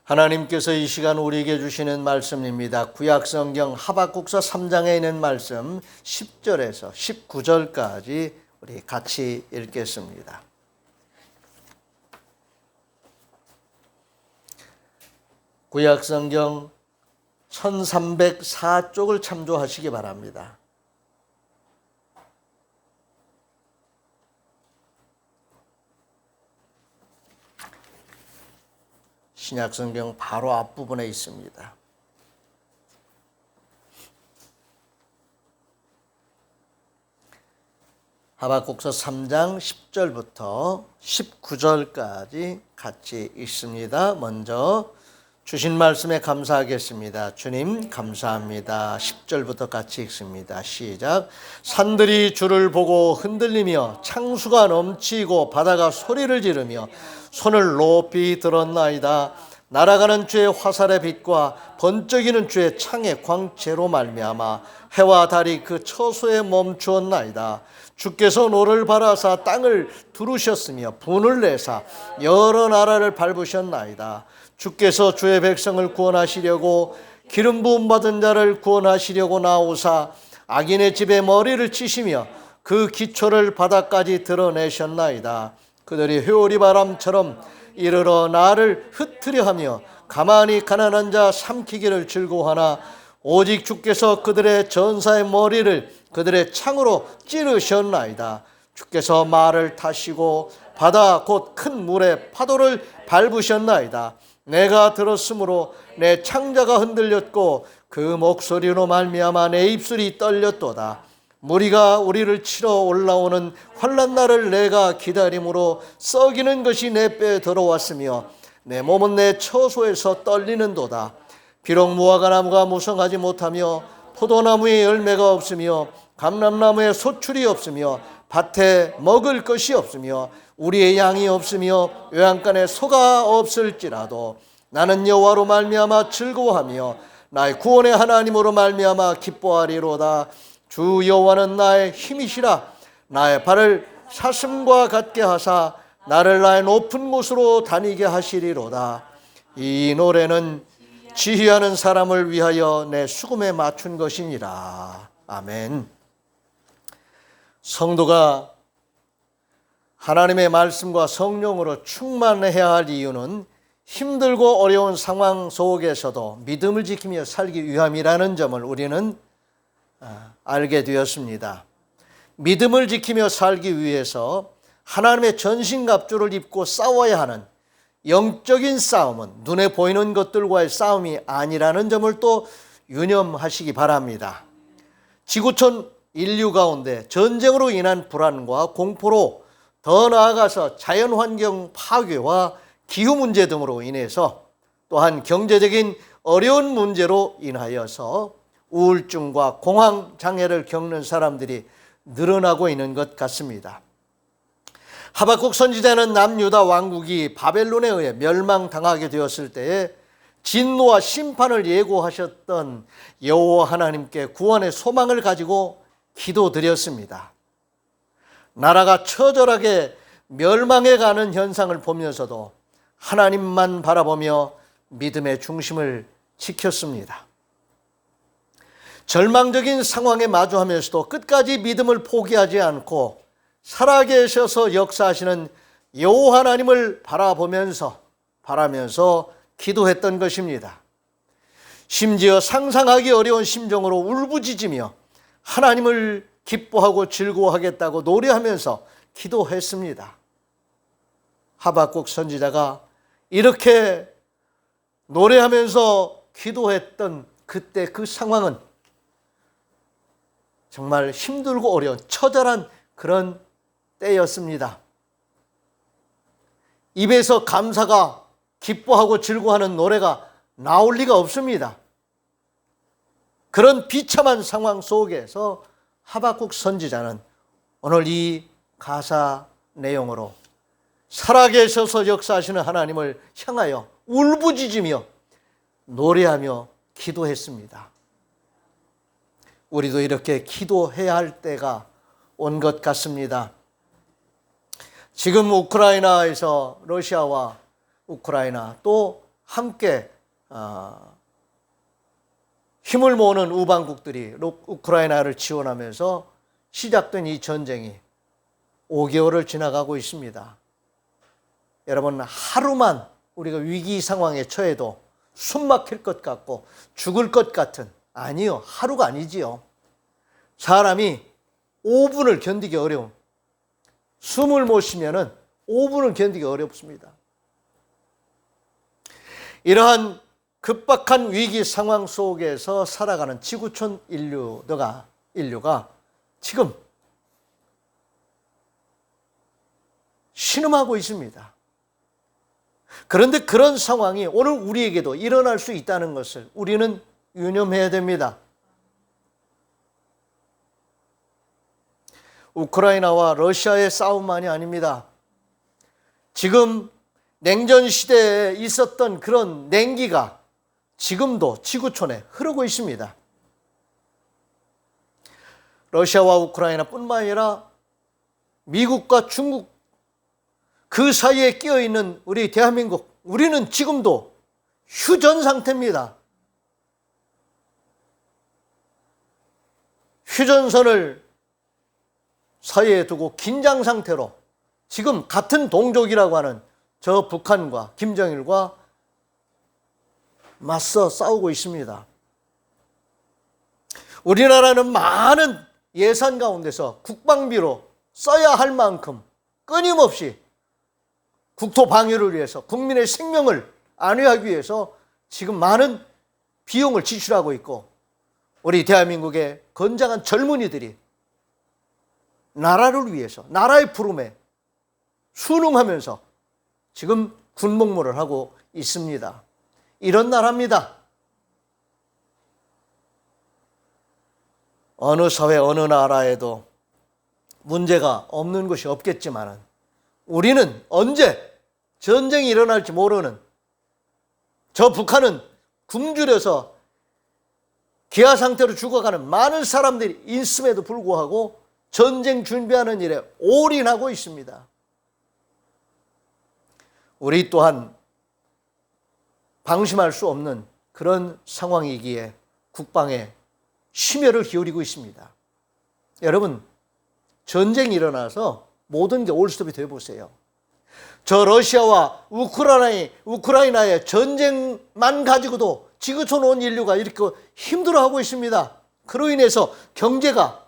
하나님께서 이 시간 우리에게 주시는 말씀입니다. 구약성경 하박국서 3장에 있는 말씀 10절에서 19절까지 우리 같이 읽겠습니다. 구약성경 1304쪽을 참조하시기 바랍니다. 신약성경 바로 앞부분에 있습니다. 하박국서 3장 10절부터 19절까지 같이 읽습니다. 먼저 주신 말씀에 감사하겠습니다. 주님 감사합니다. 10절부터 같이 읽습니다. 시작. 산들이 주를 보고 흔들리며 창수가 넘치고 바다가 소리를 지르며 손을 높이 들었나이다. 날아가는 주의 화살의 빛과 번쩍이는 주의 창의 광채로 말미암아 해와 달이 그 처소에 멈추었나이다. 주께서 노를 바라사 땅을 두르셨으며 분을 내사 여러 나라를 밟으셨나이다. 주께서 주의 백성을 구원하시려고 기름 부음 받은 자를 구원하시려고 나오사 악인의 집에 머리를 치시며 그 기초를 바다까지 드러내셨나이다. 그들이 회오리 바람처럼 이르러 나를 흩트려 하며 가만히 가난한 자 삼키기를 즐거워하나 오직 주께서 그들의 전사의 머리를 그들의 창으로 찌르셨나이다. 주께서 말을 타시고 바다 곧 큰 물의 파도를 밟으셨나이다. 내가 들었으므로 내 창자가 흔들렸고 그 목소리로 말미암아 내 입술이 떨렸도다. 무리가 우리를 치러 올라오는 환난 날을 내가 기다림으로 썩이는 것이 내 뼈에 들어왔으며 내 몸은 내 처소에서 떨리는도다. 비록 무화과 나무가 무성하지 못하며 포도나무에 열매가 없으며 감람나무에 소출이 없으며 밭에 먹을 것이 없으며 우리의 양이 없으며 외양간에 소가 없을지라도 나는 여호와로 말미암아 즐거워하며 나의 구원의 하나님으로 말미암아 기뻐하리로다. 주 여호와는 나의 힘이시라. 나의 발을 사슴과 같게 하사 나를 나의 높은 곳으로 다니게 하시리로다. 이 노래는 지휘하는 사람을 위하여 내 수금에 맞춘 것이니라. 아멘. 성도가 하나님의 말씀과 성령으로 충만해야 할 이유는 힘들고 어려운 상황 속에서도 믿음을 지키며 살기 위함이라는 점을 우리는 알게 되었습니다. 믿음을 지키며 살기 위해서 하나님의 전신갑주를 입고 싸워야 하는 영적인 싸움은 눈에 보이는 것들과의 싸움이 아니라는 점을 또 유념하시기 바랍니다. 지구촌 인류 가운데 전쟁으로 인한 불안과 공포로 더 나아가서 자연환경 파괴와 기후 문제 등으로 인해서 또한 경제적인 어려운 문제로 인하여서 우울증과 공황 장애를 겪는 사람들이 늘어나고 있는 것 같습니다. 하박국 선지자는 남유다 왕국이 바벨론에 의해 멸망당하게 되었을 때에 진노와 심판을 예고하셨던 여호와 하나님께 구원의 소망을 가지고 기도드렸습니다. 나라가 처절하게 멸망해가는 현상을 보면서도 하나님만 바라보며 믿음의 중심을 지켰습니다. 절망적인 상황에 마주하면서도 끝까지 믿음을 포기하지 않고 살아계셔서 역사하시는 여호와 하나님을 바라면서 기도했던 것입니다. 심지어 상상하기 어려운 심정으로 울부짖으며 하나님을 기뻐하고 즐거워하겠다고 노래하면서 기도했습니다. 하박국 선지자가 이렇게 노래하면서 기도했던 그때 그 상황은 정말 힘들고 어려운 처절한 그런 때였습니다. 입에서 감사가 기뻐하고 즐거워하는 노래가 나올 리가 없습니다. 그런 비참한 상황 속에서 하박국 선지자는 오늘 이 가사 내용으로 살아계셔서 역사하시는 하나님을 향하여 울부짖으며 노래하며 기도했습니다. 우리도 이렇게 기도해야 할 때가 온 것 같습니다. 지금 우크라이나에서 러시아와 우크라이나 또 함께 힘을 모으는 우방국들이 우크라이나를 지원하면서 시작된 이 전쟁이 5개월을 지나가고 있습니다. 여러분, 하루만 우리가 위기 상황에 처해도 숨 막힐 것 같고 죽을 것 같은, 아니요, 하루가 아니지요. 사람이 5분을 견디기 어려운, 숨을 못 쉬면은 5분을 견디기 어렵습니다. 이러한 급박한 위기 상황 속에서 살아가는 지구촌 인류가 지금 신음하고 있습니다. 그런데 그런 상황이 오늘 우리에게도 일어날 수 있다는 것을 우리는 유념해야 됩니다. 우크라이나와 러시아의 싸움만이 아닙니다. 지금 냉전 시대에 있었던 그런 냉기가 지금도 지구촌에 흐르고 있습니다. 러시아와 우크라이나뿐만 아니라 미국과 중국, 그 사이에 끼어 있는 우리 대한민국, 우리는 지금도 휴전 상태입니다. 휴전선을 사이에 두고 긴장 상태로 지금 같은 동족이라고 하는 저 북한과 김정일과 맞서 싸우고 있습니다. 우리나라는 많은 예산 가운데서 국방비로 써야 할 만큼 끊임없이 국토 방위를 위해서, 국민의 생명을 안위하기 위해서 지금 많은 비용을 지출하고 있고, 우리 대한민국의 건장한 젊은이들이 나라를 위해서, 나라의 부름에 순응하면서 지금 군복무를 하고 있습니다. 이런 나라입니다. 어느 사회, 어느 나라에도 문제가 없는 것이 없겠지만 우리는 언제 전쟁이 일어날지 모르는, 저 북한은 굶주려서 기아 상태로 죽어가는 많은 사람들이 있음에도 불구하고 전쟁 준비하는 일에 올인하고 있습니다. 우리 또한 방심할 수 없는 그런 상황이기에 국방에 심혈을 기울이고 있습니다. 여러분, 전쟁이 일어나서 모든 게 올스톱이 되어보세요. 저 러시아와 우크라이나의 전쟁만 가지고도 지구촌 온 인류가 이렇게 힘들어하고 있습니다. 그로 인해서 경제가,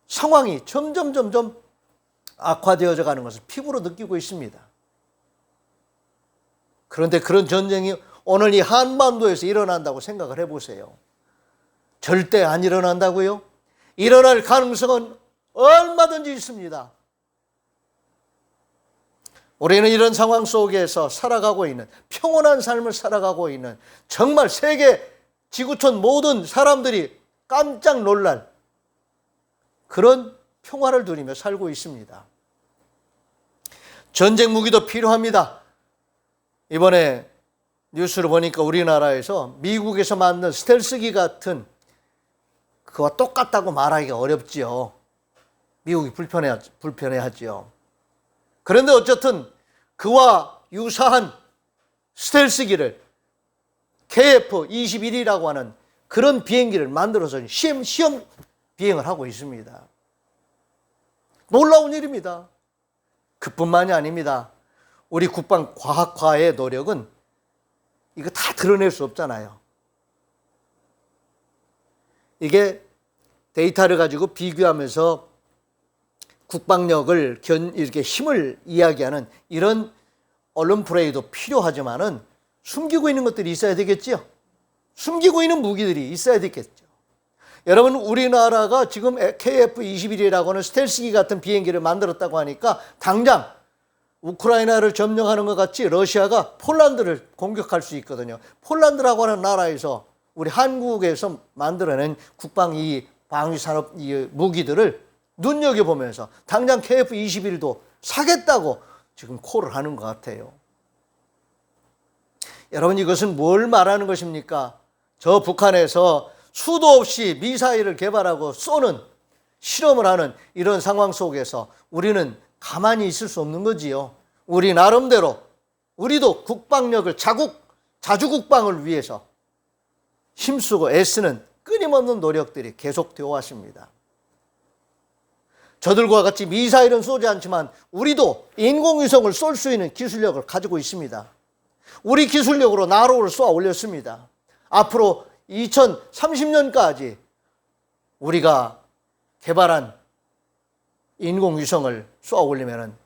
상황이 점점 악화되어져 가는 것을 피부로 느끼고 있습니다. 그런데 그런 전쟁이 오늘 이 한반도에서 일어난다고 생각을 해보세요. 절대 안 일어난다고요? 일어날 가능성은 얼마든지 있습니다. 우리는 이런 상황 속에서 살아가고 있는, 평온한 삶을 살아가고 있는, 정말 세계 지구촌 모든 사람들이 깜짝 놀랄 그런 평화를 누리며 살고 있습니다. 전쟁 무기도 필요합니다. 이번에 뉴스를 보니까 우리나라에서 미국에서 만든 스텔스기 같은, 그와 똑같다고 말하기가 어렵지요. 미국이 불편해하지요. 그런데 어쨌든 그와 유사한 스텔스기를 KF-21이라고 하는 그런 비행기를 만들어서 시험 비행을 하고 있습니다. 놀라운 일입니다. 그뿐만이 아닙니다. 우리 국방 과학화의 노력은 이거 다 드러낼 수 없잖아요. 이게 데이터를 가지고 비교하면서 국방력을 이렇게 힘을 이야기하는 이런 언론 플레이도 필요하지만은 숨기고 있는 것들이 있어야 되겠죠. 숨기고 있는 무기들이 있어야 되겠죠. 여러분, 우리나라가 지금 KF-21이라고 하는 스텔스기 같은 비행기를 만들었다고 하니까 당장 우크라이나를 점령하는 것 같이 러시아가 폴란드를 공격할 수 있거든요. 폴란드라고 하는 나라에서 우리 한국에서 만들어낸 국방 이 방위산업 이 무기들을 눈여겨보면서 당장 KF-21도 사겠다고 지금 콜을 하는 것 같아요. 여러분, 이것은 뭘 말하는 것입니까? 저 북한에서 수도 없이 미사일을 개발하고 쏘는, 실험을 하는 이런 상황 속에서 우리는 가만히 있을 수 없는 거지요. 우리 나름대로 우리도 국방력을 자주국방을 위해서 힘쓰고 애쓰는 끊임없는 노력들이 계속되어 왔습니다. 저들과 같이 미사일은 쏘지 않지만 우리도 인공위성을 쏠 수 있는 기술력을 가지고 있습니다. 우리 기술력으로 나로를 쏘아 올렸습니다. 앞으로 2030년까지 우리가 개발한 인공위성을 쏘아 올리면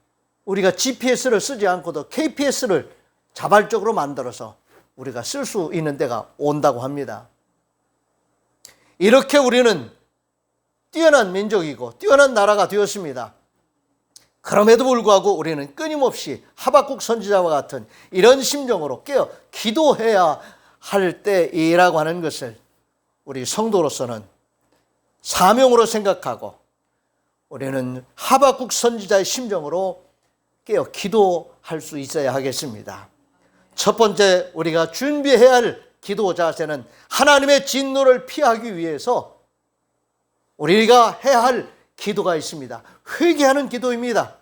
우리가 GPS를 쓰지 않고도 KPS를 자발적으로 만들어서 우리가 쓸 수 있는 때가 온다고 합니다. 이렇게 우리는 뛰어난 민족이고 뛰어난 나라가 되었습니다. 그럼에도 불구하고 우리는 끊임없이 하박국 선지자와 같은 이런 심정으로 깨어 기도해야 할 때이라고 하는 것을 우리 성도로서는 사명으로 생각하고 우리는 하박국 선지자의 심정으로 깨어 기도할 수 있어야 하겠습니다. 첫 번째 우리가 준비해야 할 기도 자세는 하나님의 진노를 피하기 위해서 우리가 해야 할 기도가 있습니다. 회개하는 기도입니다.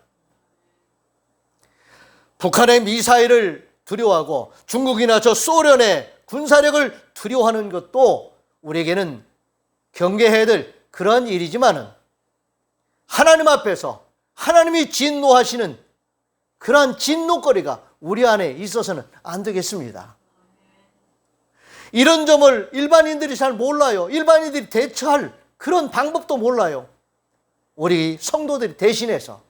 북한의 미사일을 두려워하고 중국이나 저 소련의 군사력을 두려워하는 것도 우리에게는 경계해야 될 그런 일이지만은 하나님 앞에서 하나님이 진노하시는 그러한 진노거리가 우리 안에 있어서는 안 되겠습니다. 이런 점을 일반인들이 잘 몰라요. 일반인들이 대처할 그런 방법도 몰라요. 우리 성도들이 대신해서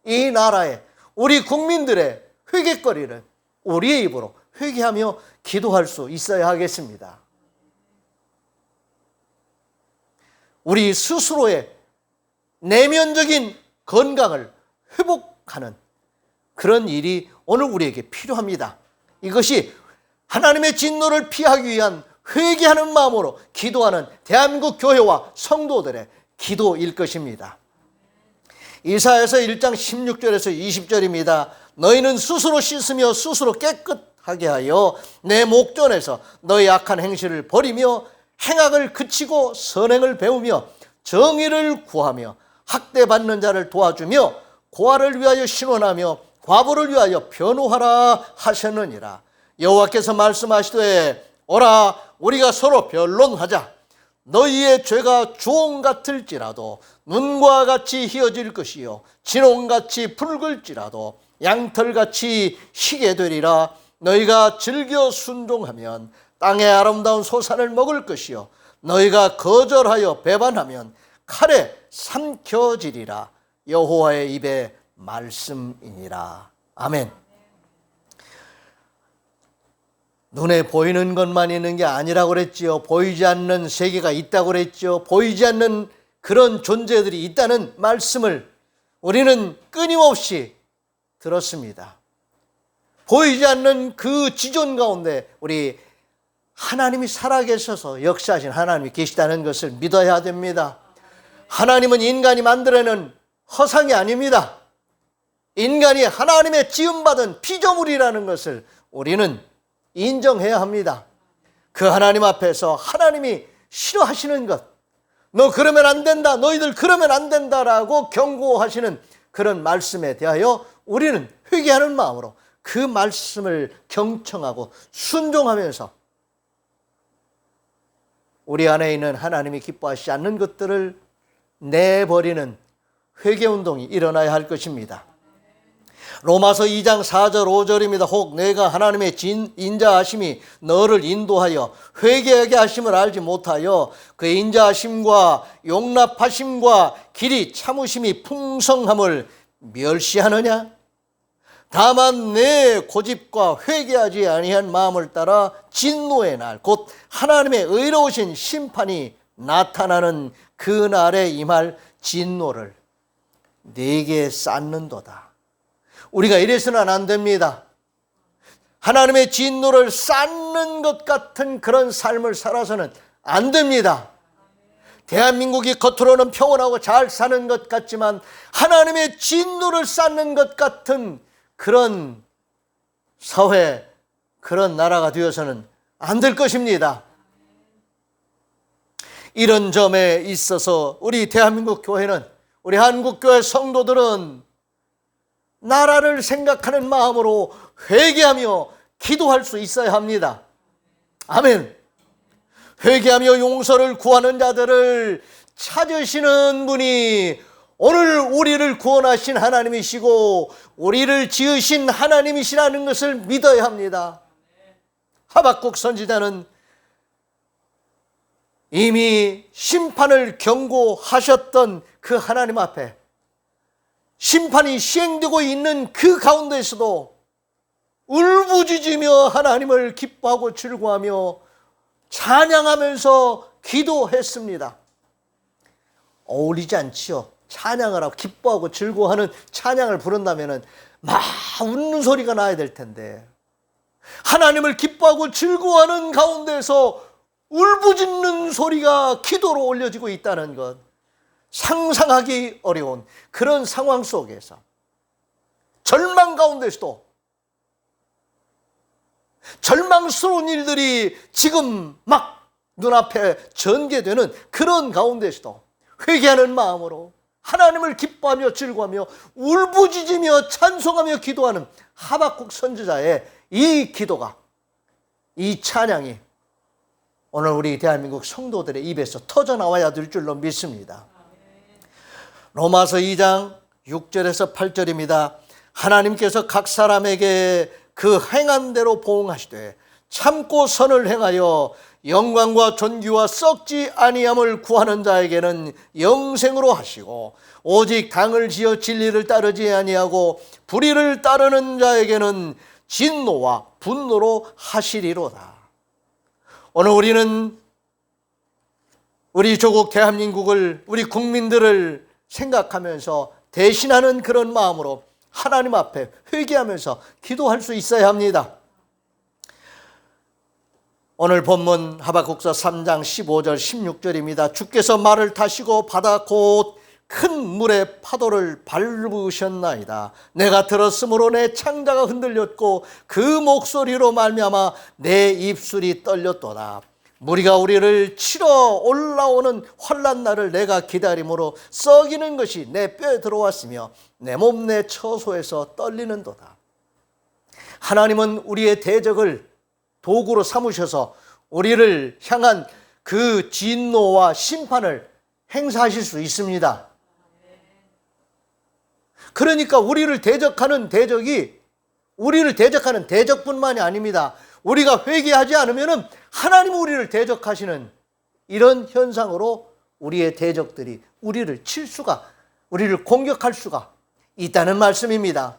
이 나라의 우리 국민들의 회개거리를 우리의 입으로 회개하며 기도할 수 있어야 하겠습니다. 우리 스스로의 내면적인 건강을 회복하는 그런 일이 오늘 우리에게 필요합니다. 이것이 하나님의 진노를 피하기 위한 회개하는 마음으로 기도하는 대한민국 교회와 성도들의 기도일 것입니다. 이사야서 1장 16절에서 20절입니다. 너희는 스스로 씻으며 스스로 깨끗하게 하여 내 목전에서 너희 악한 행실을 버리며 행악을 그치고 선행을 배우며 정의를 구하며 학대받는 자를 도와주며 고아를 위하여 신원하며 과부를 위하여 변호하라 하셨느니라. 여호와께서 말씀하시되 오라 우리가 서로 변론하자. 너희의 죄가 주홍 같을지라도 눈과 같이 희어질 것이요 진홍같이 붉을지라도 양털같이 희게 되리라. 너희가 즐겨 순종하면 땅의 아름다운 소산을 먹을 것이요 너희가 거절하여 배반하면 칼에 삼켜지리라. 여호와의 입의 말씀이니라. 아멘. 눈에 보이는 것만 있는 게 아니라고 그랬지요. 보이지 않는 세계가 있다고 그랬죠. 보이지 않는 그런 존재들이 있다는 말씀을 우리는 끊임없이 들었습니다. 보이지 않는 그 지존 가운데 우리 하나님이 살아계셔서 역사하신 하나님이 계시다는 것을 믿어야 됩니다. 하나님은 인간이 만들어낸 허상이 아닙니다. 인간이 하나님의 지음받은 피조물이라는 것을 우리는 인정해야 합니다. 그 하나님 앞에서 하나님이 싫어하시는 것, 너 그러면 안 된다, 너희들 그러면 안 된다라고 경고하시는 그런 말씀에 대하여 우리는 회개하는 마음으로 그 말씀을 경청하고 순종하면서 우리 안에 있는 하나님이 기뻐하시지 않는 것들을 내버리는 회개운동이 일어나야 할 것입니다. 로마서 2장 4절 5절입니다. 혹 내가 하나님의 인자하심이 너를 인도하여 회개하게 하심을 알지 못하여 그 인자하심과 용납하심과 길이 참으심이 풍성함을 멸시하느냐? 다만 내 고집과 회개하지 아니한 마음을 따라 진노의 날 곧 하나님의 의로우신 심판이 나타나는 그 날에 임할 진노를 네게 쌓는도다. 우리가 이래서는 안 됩니다. 하나님의 진노를 쌓는 것 같은 그런 삶을 살아서는 안 됩니다. 대한민국이 겉으로는 평온하고 잘 사는 것 같지만 하나님의 진노를 쌓는 것 같은 그런 사회, 그런 나라가 되어서는 안 될 것입니다. 이런 점에 있어서 우리 대한민국 교회는, 우리 한국교회 성도들은 나라를 생각하는 마음으로 회개하며 기도할 수 있어야 합니다. 아멘. 회개하며 용서를 구하는 자들을 찾으시는 분이 오늘 우리를 구원하신 하나님이시고 우리를 지으신 하나님이시라는 것을 믿어야 합니다. 하박국 선지자는 이미 심판을 경고하셨던 그 하나님 앞에 심판이 시행되고 있는 그 가운데에서도 울부짖으며 하나님을 기뻐하고 즐거워하며 찬양하면서 기도했습니다. 어울리지 않지요. 찬양을 하고 기뻐하고 즐거워하는 찬양을 부른다면 막 웃는 소리가 나야 될 텐데, 하나님을 기뻐하고 즐거워하는 가운데서 울부짖는 소리가 기도로 올려지고 있다는 것, 상상하기 어려운 그런 상황 속에서 절망 가운데서도, 절망스러운 일들이 지금 막 눈앞에 전개되는 그런 가운데서도 회개하는 마음으로 하나님을 기뻐하며 즐거워하며 울부짖으며 찬송하며 기도하는 하박국 선지자의 이 기도가, 이 찬양이 오늘 우리 대한민국 성도들의 입에서 터져나와야 될 줄로 믿습니다. 로마서 2장 6절에서 8절입니다. 하나님께서 각 사람에게 그 행한 대로 보응하시되 참고 선을 행하여 영광과 존귀와 썩지 아니함을 구하는 자에게는 영생으로 하시고, 오직 당을 지어 진리를 따르지 아니하고 불의를 따르는 자에게는 진노와 분노로 하시리로다. 오늘 우리는 우리 조국 대한민국을, 우리 국민들을 생각하면서 대신하는 그런 마음으로 하나님 앞에 회개하면서 기도할 수 있어야 합니다. 오늘 본문 하박국서 3장 15절 16절입니다. 주께서 말을 타시고 바다 곧 큰 물의 파도를 밟으셨나이다. 내가 들었으므로 내 창자가 흔들렸고 그 목소리로 말미암아 내 입술이 떨렸도다. 무리가 우리를 치러 올라오는 환난 날을 내가 기다림으로 썩이는 것이 내 뼈에 들어왔으며 내 몸 내 처소에서 떨리는도다. 하나님은 우리의 대적을 도구로 삼으셔서 우리를 향한 그 진노와 심판을 행사하실 수 있습니다. 그러니까 우리를 대적하는 대적뿐만이 아닙니다. 우리가 회개하지 않으면 하나님 우리를 대적하시는 이런 현상으로 우리의 대적들이 우리를 칠 수가, 우리를 공격할 수가 있다는 말씀입니다.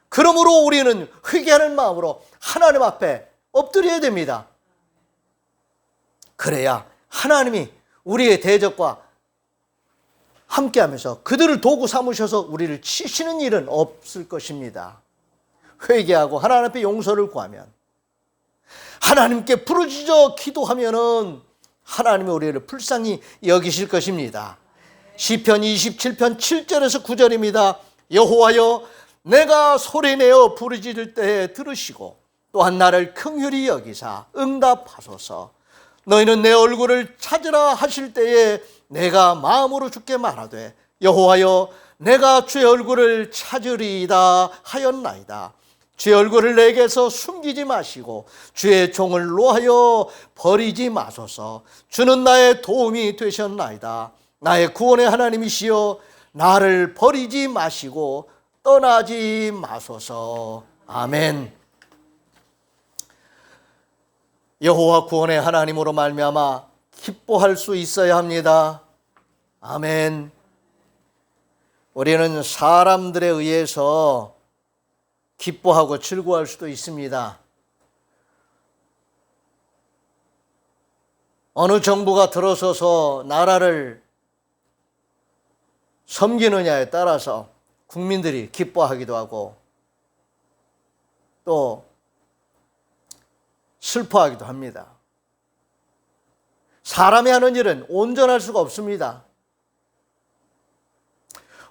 그러므로 우리는 회개하는 마음으로 하나님 앞에 엎드려야 됩니다. 그래야 하나님이 우리의 대적과 함께하면서 그들을 도구 삼으셔서 우리를 치시는 일은 없을 것입니다. 회개하고 하나님 앞에 용서를 구하면, 하나님께 부르짖어 기도하면은 하나님이 우리를 불쌍히 여기실 것입니다. 시편 27편 7절에서 9절입니다. 여호와여, 내가 소리내어 부르짖을 때에 들으시고 또한 나를 긍휼히 여기사 응답하소서. 너희는 내 얼굴을 찾으라 하실 때에 내가 마음으로 주께 말하되, 여호와여, 내가 주의 얼굴을 찾으리이다 하였나이다. 주의 얼굴을 내게서 숨기지 마시고 주의 종을 노하여 버리지 마소서. 주는 나의 도움이 되셨나이다. 나의 구원의 하나님이시여, 나를 버리지 마시고 떠나지 마소서. 아멘. 여호와 구원의 하나님으로 말미암아 기뻐할 수 있어야 합니다. 아멘. 우리는 사람들에 의해서 기뻐하고 즐거워할 수도 있습니다. 어느 정부가 들어서서 나라를 섬기느냐에 따라서 국민들이 기뻐하기도 하고 또 슬퍼하기도 합니다. 사람이 하는 일은 온전할 수가 없습니다.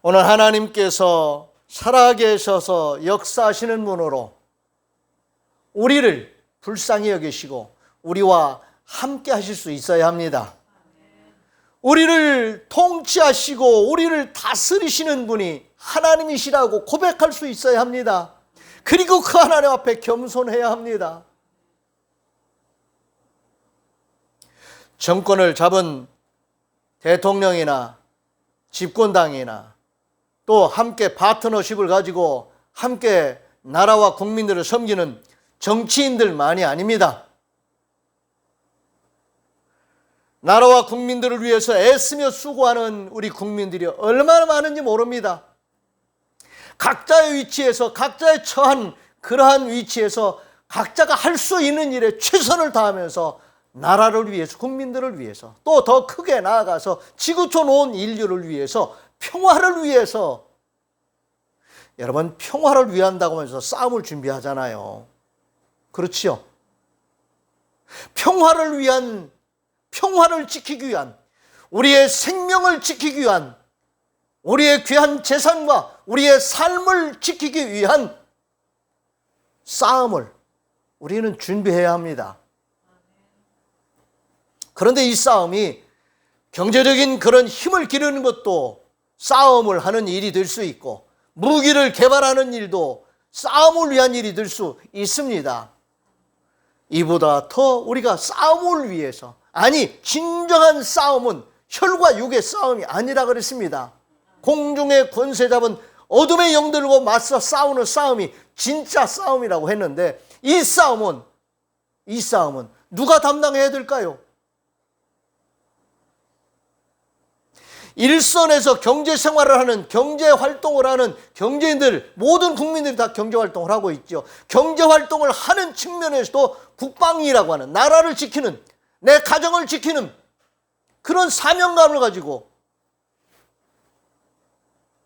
오늘 하나님께서 살아계셔서 역사하시는 분으로 우리를 불쌍히 여기시고 우리와 함께 하실 수 있어야 합니다. 우리를 통치하시고 우리를 다스리시는 분이 하나님이시라고 고백할 수 있어야 합니다. 그리고 그 하나님 앞에 겸손해야 합니다. 정권을 잡은 대통령이나 집권당이나 또 함께 파트너십을 가지고 함께 나라와 국민들을 섬기는 정치인들만이 아닙니다. 나라와 국민들을 위해서 애쓰며 수고하는 우리 국민들이 얼마나 많은지 모릅니다. 각자의 위치에서, 각자의 처한 그러한 위치에서 각자가 할 수 있는 일에 최선을 다하면서 나라를 위해서, 국민들을 위해서, 또 더 크게 나아가서 지구촌 온 인류를 위해서, 평화를 위해서, 여러분 평화를 위한다고 하면서 싸움을 준비하잖아요. 그렇지요? 평화를 위한, 평화를 지키기 위한, 우리의 생명을 지키기 위한, 우리의 귀한 재산과 우리의 삶을 지키기 위한 싸움을 우리는 준비해야 합니다. 그런데 이 싸움이 경제적인 그런 힘을 기르는 것도 싸움을 하는 일이 될 수 있고, 무기를 개발하는 일도 싸움을 위한 일이 될 수 있습니다. 이보다 더 우리가 싸움을 위해서, 아니 진정한 싸움은 혈과 육의 싸움이 아니라 그랬습니다. 공중의 권세 잡은 어둠의 영들과 맞서 싸우는 싸움이 진짜 싸움이라고 했는데, 이 싸움은 누가 담당해야 될까요? 일선에서 경제 생활을 하는, 경제 활동을 하는 경제인들, 모든 국민들이 다 경제 활동을 하고 있죠. 경제 활동을 하는 측면에서도 국방이라고 하는, 나라를 지키는, 내 가정을 지키는 그런 사명감을 가지고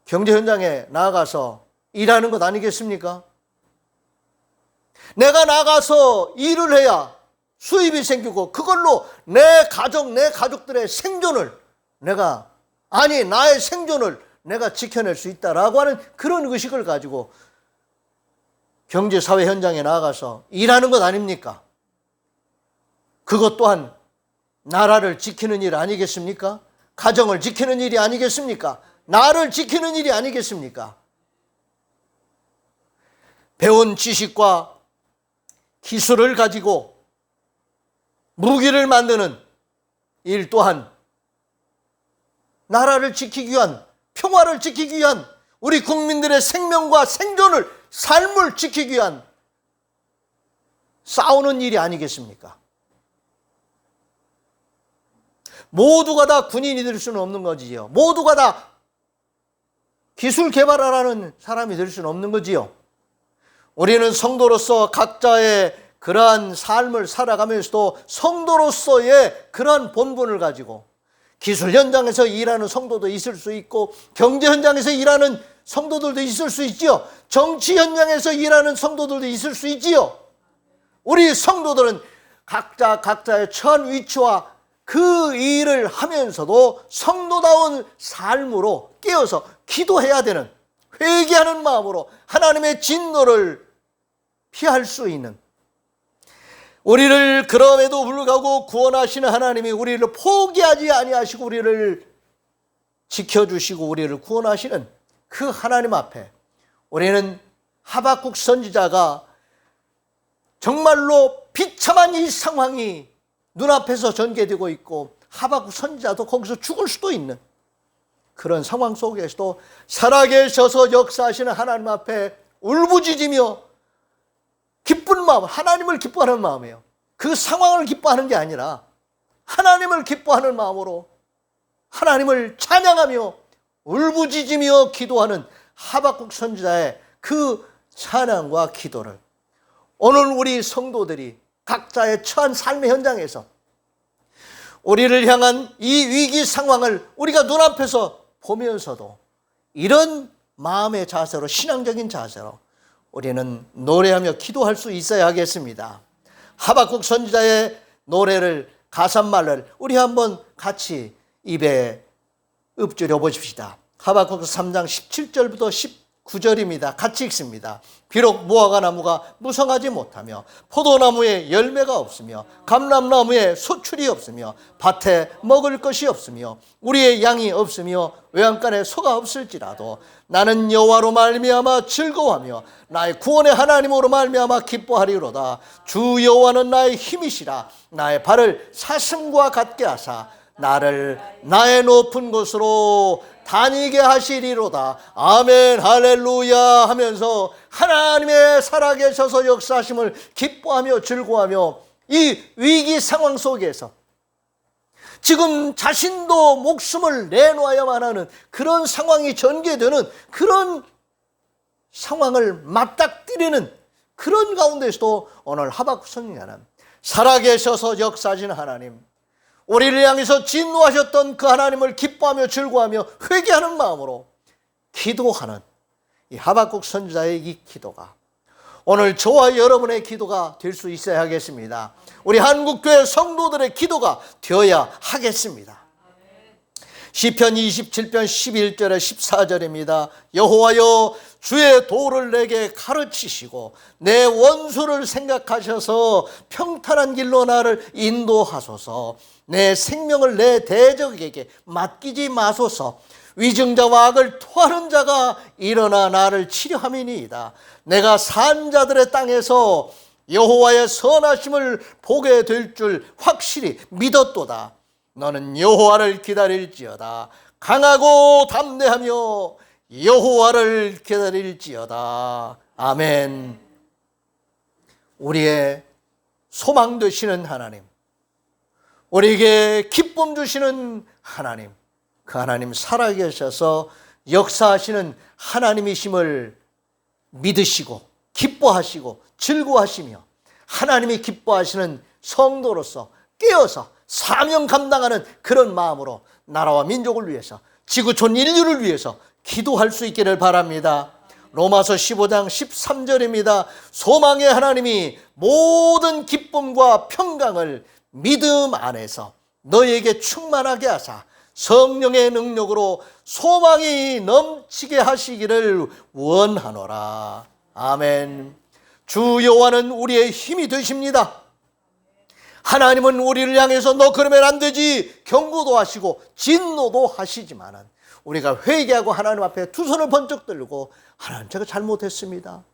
경제 현장에 나아가서 일하는 것 아니겠습니까? 내가 나가서 일을 해야 수입이 생기고 그걸로 내 가정, 내 가족들의 생존을 나의 생존을 내가 지켜낼 수 있다라고 하는 그런 의식을 가지고 경제 사회 현장에 나아가서 일하는 것 아닙니까? 그것 또한 나라를 지키는 일 아니겠습니까? 가정을 지키는 일이 아니겠습니까? 나를 지키는 일이 아니겠습니까? 배운 지식과 기술을 가지고 무기를 만드는 일 또한 나라를 지키기 위한, 평화를 지키기 위한, 우리 국민들의 생명과 생존을, 삶을 지키기 위한 싸우는 일이 아니겠습니까? 모두가 다 군인이 될 수는 없는 거지요. 모두가 다 기술 개발하라는 사람이 될 수는 없는 거지요. 우리는 성도로서 각자의 그러한 삶을 살아가면서도 성도로서의 그러한 본분을 가지고 기술 현장에서 일하는 성도도 있을 수 있고, 경제 현장에서 일하는 성도들도 있을 수 있지요. 정치 현장에서 일하는 성도들도 있을 수 있지요. 우리 성도들은 각자의 처한 위치와 그 일을 하면서도 성도다운 삶으로 깨어서 기도해야 되는, 회개하는 마음으로 하나님의 진노를 피할 수 있는, 우리를 그럼에도 불구하고 구원하시는 하나님이 우리를 포기하지 아니하시고 우리를 지켜주시고 우리를 구원하시는 그 하나님 앞에 우리는 하박국 선지자가 정말로 비참한 이 상황이 눈앞에서 전개되고 있고, 하박국 선지자도 거기서 죽을 수도 있는 그런 상황 속에서도 살아계셔서 역사하시는 하나님 앞에 울부짖으며 기쁜 마음, 하나님을 기뻐하는 마음이에요. 그 상황을 기뻐하는 게 아니라 하나님을 기뻐하는 마음으로 하나님을 찬양하며 울부짖으며 기도하는 하박국 선지자의 그 찬양과 기도를 오늘 우리 성도들이 각자의 처한 삶의 현장에서 우리를 향한 이 위기 상황을 우리가 눈앞에서 보면서도 이런 마음의 자세로, 신앙적인 자세로 우리는 노래하며 기도할 수 있어야 하겠습니다. 하박국 선지자의 노래를, 가사말을 우리 한번 같이 입에 읊조려 보십시다. 하박국 3장 17절부터 9절입니다. 같이 읽습니다. 비록 무화과 나무가 무성하지 못하며 포도나무에 열매가 없으며 감람나무에 소출이 없으며 밭에 먹을 것이 없으며 우리의 양이 없으며 외양간에 소가 없을지라도 나는 여호와로 말미암아 즐거워하며 나의 구원의 하나님으로 말미암아 기뻐하리로다. 주 여호와는 나의 힘이시라. 나의 발을 사슴과 같게 하사 나를 나의 높은 곳으로 다니게 하시리로다. 아멘 할렐루야 하면서 하나님의 살아계셔서 역사하심을 기뻐하며 즐거워하며 이 위기 상황 속에서 지금 자신도 목숨을 내놓아야만 하는 그런 상황이 전개되는 그런 상황을 맞닥뜨리는 그런 가운데서도 오늘 하박국 선지자는 살아계셔서 역사하신 하나님, 우리를 향해서 진노하셨던 그 하나님을 기뻐하며 즐거워하며 회개하는 마음으로 기도하는 이 하박국 선지자의 이 기도가 오늘 저와 여러분의 기도가 될 수 있어야 하겠습니다. 우리 한국교회 성도들의 기도가 되어야 하겠습니다. 시편 27편 11절에 14절입니다. 여호와여 주의 도를 내게 가르치시고 내 원수를 생각하셔서 평탄한 길로 나를 인도하소서. 내 생명을 내 대적에게 맡기지 마소서. 위증자와 악을 토하는 자가 일어나 나를 치려함이니이다. 내가 산 자들의 땅에서 여호와의 선하심을 보게 될 줄 확실히 믿었도다. 너는 여호와를 기다릴지어다. 강하고 담대하며 여호와를 기다릴지어다. 아멘. 우리의 소망 되시는 하나님, 우리에게 기쁨 주시는 하나님, 그 하나님 살아계셔서 역사하시는 하나님이심을 믿으시고 기뻐하시고 즐거워하시며 하나님이 기뻐하시는 성도로서 깨어서 사명 감당하는 그런 마음으로 나라와 민족을 위해서 지구촌 인류를 위해서 기도할 수 있기를 바랍니다. 로마서 15장 13절입니다. 소망의 하나님이 모든 기쁨과 평강을 믿음 안에서 너희에게 충만하게 하사 성령의 능력으로 소망이 넘치게 하시기를 원하노라. 아멘. 주 여호와는 우리의 힘이 되십니다. 하나님은 우리를 향해서 너 그러면 안 되지 경고도 하시고 진노도 하시지만은 우리가 회개하고 하나님 앞에 두 손을 번쩍 들고 하나님 제가 잘못했습니다.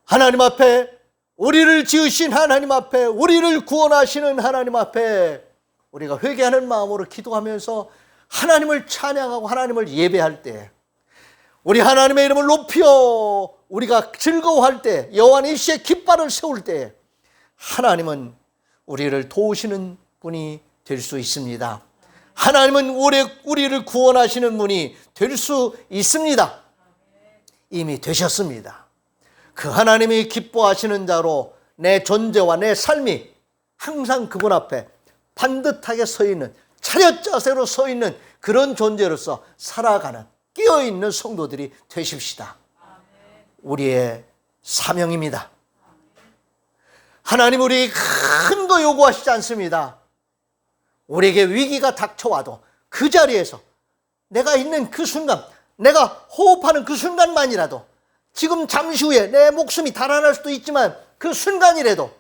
하나님 앞에 우리를 지으신 하나님 앞에 우리를 구원하시는 하나님 앞에 우리가 회개하는 마음으로 기도하면서 하나님을 찬양하고 하나님을 예배할 때 우리 하나님의 이름을 높여 우리가 즐거워할 때 여호와 일시에 깃발을 세울 때 하나님은 우리를 도우시는 분이 될 수 있습니다. 하나님은 우리를 구원하시는 분이 될 수 있습니다. 이미 되셨습니다. 그 하나님이 기뻐하시는 자로 내 존재와 내 삶이 항상 그분 앞에 반듯하게 서 있는 차렷 자세로 서 있는 그런 존재로서 살아가는 깨어있는 성도들이 되십시다. 우리의 사명입니다. 하나님 우리에게 큰 거 요구하시지 않습니다. 우리에게 위기가 닥쳐와도 그 자리에서 내가 있는 그 순간, 내가 호흡하는 그 순간만이라도 지금 잠시 후에 내 목숨이 달아날 수도 있지만 그 순간이라도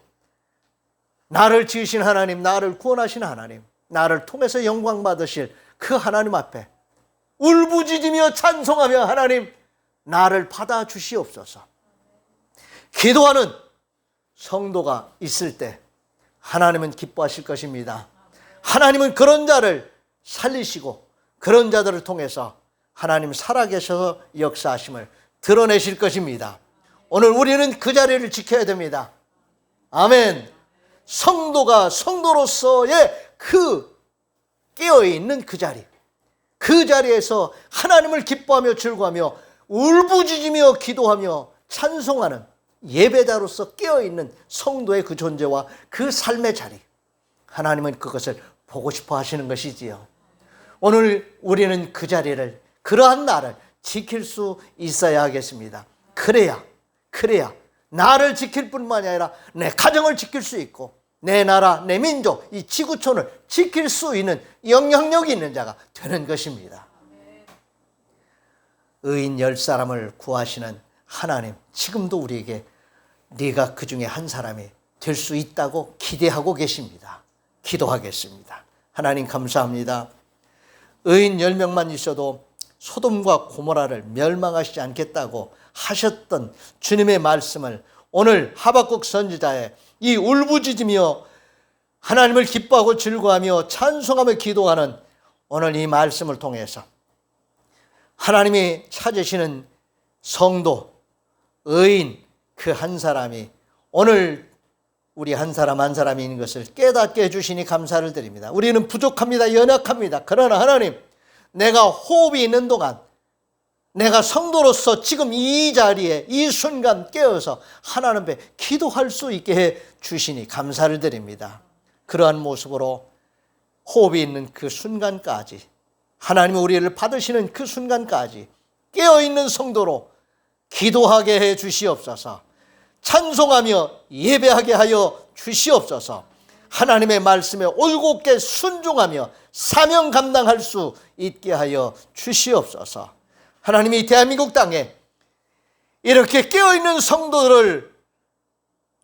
나를 지으신 하나님, 나를 구원하신 하나님, 나를 통해서 영광 받으실 그 하나님 앞에 울부짖으며 찬송하며 하나님 나를 받아주시옵소서. 기도하는 성도가 있을 때 하나님은 기뻐하실 것입니다. 하나님은 그런 자를 살리시고 그런 자들을 통해서 하나님 살아계셔서 역사하심을 드러내실 것입니다. 오늘 우리는 그 자리를 지켜야 됩니다. 아멘. 성도가 성도로서의 그 깨어있는 그 자리, 그 자리에서 하나님을 기뻐하며 즐거워하며 울부짖으며 기도하며 찬송하는 예배자로서 깨어있는 성도의 그 존재와 그 삶의 자리, 하나님은 그것을 보고 싶어 하시는 것이지요. 오늘 우리는 그 자리를, 그러한 나를 지킬 수 있어야 하겠습니다. 그래야 나를 지킬 뿐만이 아니라 내 가정을 지킬 수 있고 내 나라, 내 민족, 이 지구촌을 지킬 수 있는 영향력이 있는 자가 되는 것입니다. 의인 10사람을 구하시는 하나님, 지금도 우리에게 네가 그 중에 한 사람이 될 수 있다고 기대하고 계십니다. 기도하겠습니다. 하나님 감사합니다. 의인 10명만 있어도 소돔과 고모라를 멸망하시지 않겠다고 하셨던 주님의 말씀을 오늘 하박국 선지자의 이 울부짖으며 하나님을 기뻐하고 즐거워하며 찬송하며 기도하는 오늘 이 말씀을 통해서 하나님이 찾으시는 성도, 의인 그 한 사람이 오늘 우리 한 사람 한 사람이 있는 것을 깨닫게 해주시니 감사를 드립니다. 우리는 부족합니다. 연약합니다. 그러나 하나님, 내가 호흡이 있는 동안 내가 성도로서 지금 이 자리에 이 순간 깨어서 하나님 앞에 기도할 수 있게 해 주시니 감사를 드립니다. 그러한 모습으로 호흡이 있는 그 순간까지, 하나님이 우리를 받으시는 그 순간까지 깨어있는 성도로 기도하게 해 주시옵소서. 찬송하며 예배하게 하여 주시옵소서. 하나님의 말씀에 올곧게 순종하며 사명 감당할 수 있게 하여 주시옵소서. 하나님이 대한민국 땅에 이렇게 깨어있는 성도들을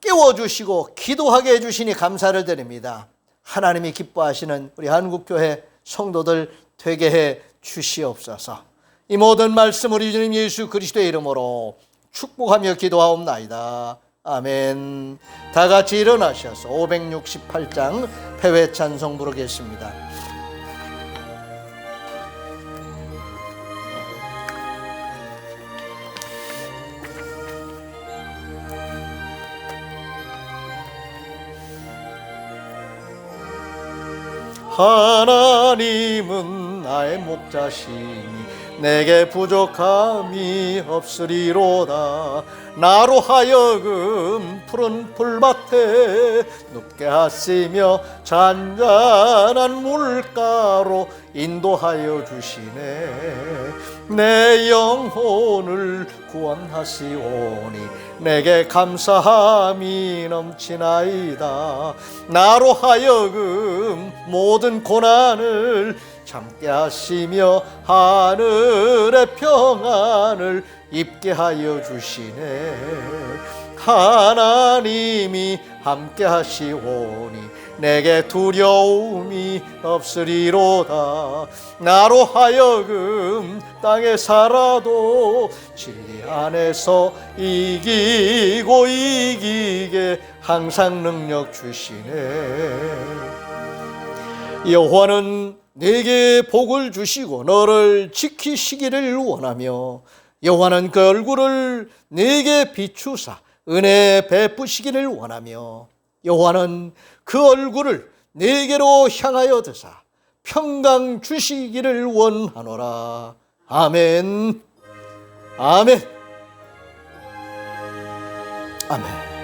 깨워주시고 기도하게 해주시니 감사를 드립니다. 하나님이 기뻐하시는 우리 한국교회 성도들 되게 해 주시옵소서. 이 모든 말씀 우리 주님 예수 그리스도의 이름으로 축복하며 기도하옵나이다. 아멘. 다 같이 일어나셔서 568장 패회 찬송 부르겠습니다. 하나님은 나의 목자시니 내게 부족함이 없으리로다. 나로 하여금 푸른 풀밭에 눕게 하시며 잔잔한 물가로 인도하여 주시네. 내 영혼을 구원하시오니 내게 감사함이 넘치나이다. 나로 하여금 모든 고난을 참게 하시며 하늘의 평안을 입게 하여 주시네. 하나님이 함께 하시오니 내게 두려움이 없으리로다. 나로 하여금 땅에 살아도 진리 안에서 이기고 이기게 항상 능력 주시네. 여호와는 내게 복을 주시고 너를 지키시기를 원하며 여호와는 그 얼굴을 내게 비추사 은혜 베푸시기를 원하며 여호와는 그 얼굴을 내게로 향하여 드사 평강 주시기를 원하노라. 아멘. 아멘. 아멘.